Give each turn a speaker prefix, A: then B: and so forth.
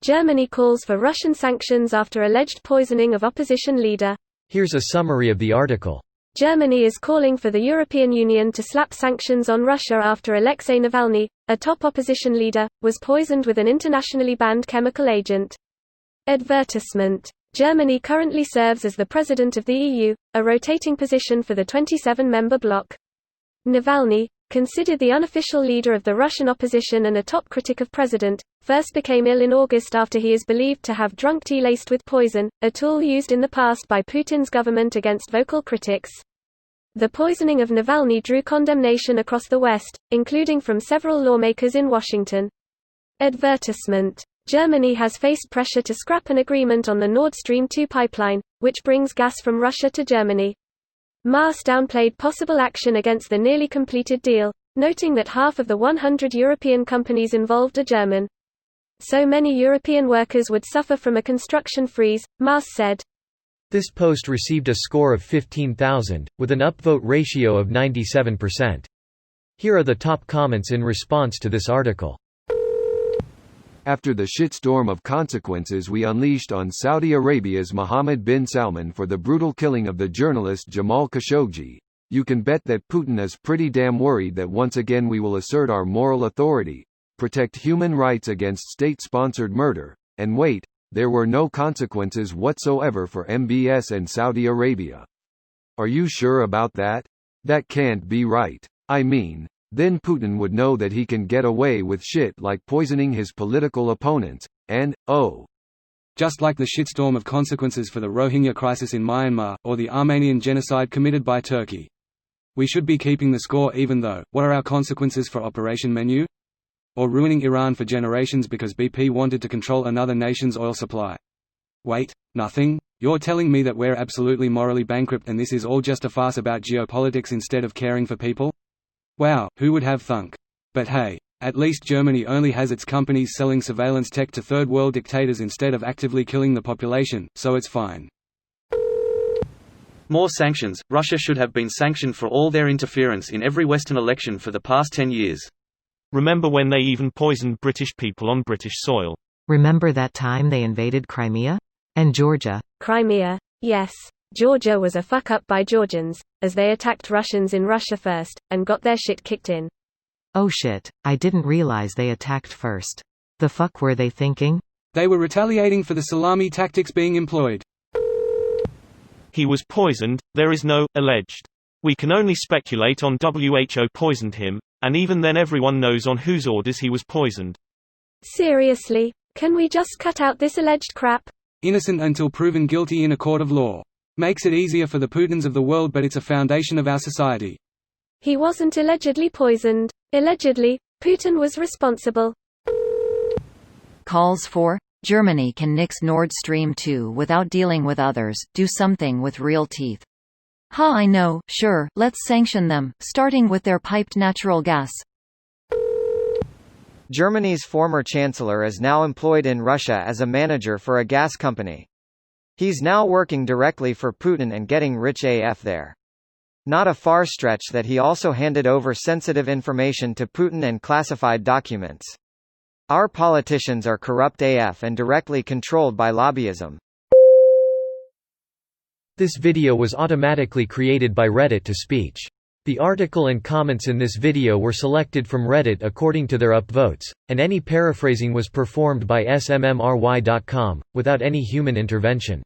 A: Germany calls for Russian sanctions after alleged poisoning of opposition leader.
B: Here's a summary of the article.
A: Germany is calling for the European Union to slap sanctions on Russia after Alexei Navalny, a top opposition leader, was poisoned with an internationally banned chemical agent. Advertisement. Germany currently serves as the president of the EU, a rotating position for the 27-member bloc. Navalny, considered the unofficial leader of the Russian opposition and a top critic of president, first became ill in August after he is believed to have drunk tea laced with poison, a tool used in the past by Putin's government against vocal critics. The poisoning of Navalny drew condemnation across the West, including from several lawmakers in Washington. Advertisement. Germany has faced pressure to scrap an agreement on the Nord Stream 2 pipeline, which brings gas from Russia to Germany. Maas downplayed possible action against the nearly completed deal, noting that half of the 100 European companies involved are German. So many European workers would suffer from a construction freeze, Maas said.
B: This post received a score of 15,000, with an upvote ratio of 97%. Here are the top comments in response to this article.
C: After the shitstorm of consequences we unleashed on Saudi Arabia's Mohammed bin Salman for the brutal killing of the journalist Jamal Khashoggi, you can bet that Putin is pretty damn worried that once again we will assert our moral authority, protect human rights against state-sponsored murder, and wait, there were no consequences whatsoever for MBS and Saudi Arabia. Are you sure about that? That can't be right. I mean, then Putin would know that he can get away with shit like poisoning his political opponents, and, oh.
D: Just like the shitstorm of consequences for the Rohingya crisis in Myanmar, or the Armenian genocide committed by Turkey. We should be keeping the score even though, what are our consequences for Operation Menu? Or ruining Iran for generations because BP wanted to control another nation's oil supply. Wait, nothing? You're telling me that we're absolutely morally bankrupt and this is all just a farce about geopolitics instead of caring for people? Wow, who would have thunk? But hey, at least Germany only has its companies selling surveillance tech to third world dictators instead of actively killing the population, so it's fine.
E: More sanctions. Russia should have been sanctioned for all their interference in every Western election for the past 10 years.
F: Remember when they even poisoned British people on British soil?
G: Remember that time they invaded Crimea? And Georgia?
A: Crimea. Yes. Georgia was a fuck-up by Georgians, as they attacked Russians in Russia first, and got their shit kicked in.
G: Oh shit, I didn't realize they attacked first. The fuck were they thinking?
D: They were retaliating for the salami tactics being employed.
F: He was poisoned, there is no alleged. We can only speculate on WHO poisoned him, and even then everyone knows on whose orders he was poisoned.
A: Seriously, can we just cut out this alleged crap?
D: Innocent until proven guilty in a court of law. Makes it easier for the Putins of the world, but it's a foundation of our society.
A: He wasn't allegedly poisoned. Allegedly, Putin was responsible.
H: Calls for Germany can nix Nord Stream 2 without dealing with others, do something with real teeth. I know, sure, let's sanction them, starting with their piped natural gas.
I: Germany's former chancellor is now employed in Russia as a manager for a gas company. He's now working directly for Putin and getting rich AF there. Not a far stretch that he also handed over sensitive information to Putin and classified documents. Our politicians are corrupt AF and directly controlled by lobbyism.
B: This video was automatically created by Reddit to speech. The article and comments in this video were selected from Reddit according to their upvotes, and any paraphrasing was performed by smmry.com, without any human intervention.